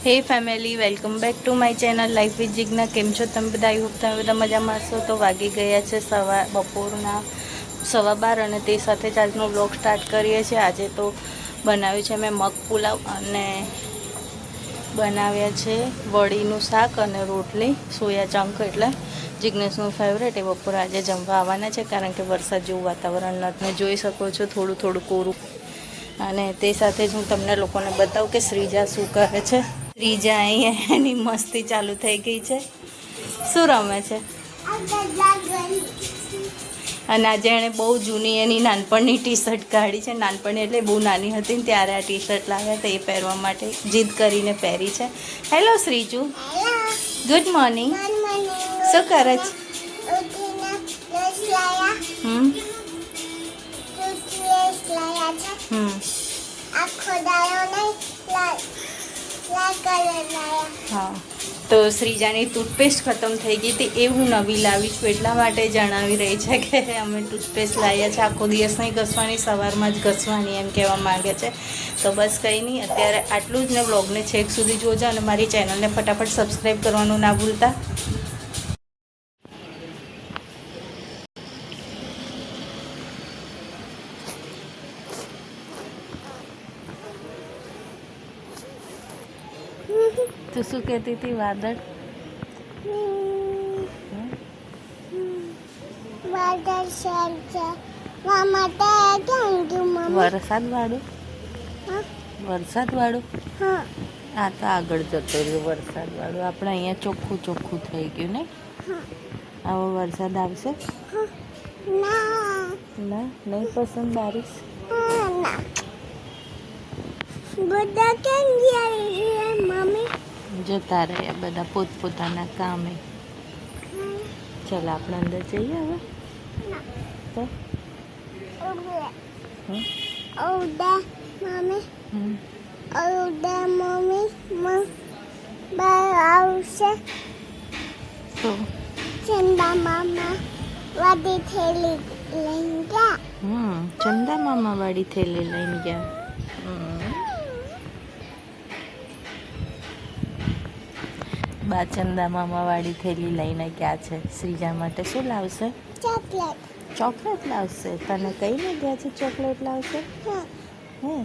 હે family, welcome back to my channel life with Jigna. કેમ છો તમે બધા? આઈ હોપ તમે બધા મજામાં હશો. તો વાગી ગયા છે બપોરના 12:15 અને તે સાથે જ આજનો બ્લોગ સ્ટાર્ટ કરીએ છીએ. આજે તો બનાવ્યું છે મેં મગ પુલાવ અને બનાવ્યા છે વળીનું શાક અને રોટલી, સોયા ચંક એટલે જિજ્ઞેશનું ફેવરેટ. એ બપોરે આજે જમવા આવવાના છે કારણ કે વરસાદ જેવું વાતાવરણ તમે જોઈ શકો છો, થોડું થોડું કોરું. અને તે સાથે જ હું તમને લોકોને બતાવું કે શ્રીજા શું કરે છે. શ્રીજા અહીંયા એની મસ્તી ચાલુ થઈ ગઈ છે. શું રમે છે? અને આજે એણે બહુ જૂની એની નાનપણની ટી શર્ટ કાઢી છે. નાનપણની એટલે બહુ નાની હતી ને ત્યારે આ ટી શર્ટ લાવ્યા હતા, એ પહેરવા માટે જીદ કરીને પહેરી છે. Hello Shriju, good morning. શું કરે છે? હા, તો શ્રીજાની ટૂથપેસ્ટ ખતમ થઈ ગઈ હતી, એ હું નવી લાવી છું એટલા માટે જણાવી રહી છે કે અમે ટૂથપેસ્ટ લાવ્યા છે. આખો દિવસ નહીં ઘસવાની, સવારમાં જ ઘસવાની એમ કહેવા માંગે છે. તો બસ કંઈ નહીં, અત્યારે આટલું જ ને. વ્લોગને છેક સુધી જોજો અને મારી ચેનલને ફટાફટ સબસ્ક્રાઈબ કરવાનું ના ભૂલતા. તું શું કહેતી હતી વાદળ? વરસાદ વાળું? વરસાદ વાળું? આ તો આગળ જતો રહ્યો વરસાદ વાળું. આપણે અહીંયા ચોખ્ખું ચોખ્ખું થઈ ગયું ને. આવો વરસાદ આવશે? ના, નહીં પસંદ બારિશ. બધા કેમ ગયા મમ્મી? જતા રહ્યા બધા પોતપોતાના કામે. ચાલ આપણે અંદર જઈએ હવે. તો આવશે તો ચંદા મામા વાડી થેલી લઈને ગયા. ચંદા મામા વાડી થેલી લઈને ગયા. બા ચંદા મામા વાળી થેલી લઈને ગયા છે. શ્રીજા માટે શું લાવશે? ચોકલેટ. ચોકલેટ લાવશે? તને કઈને ગયા છે ચોકલેટ લાવશે? હે?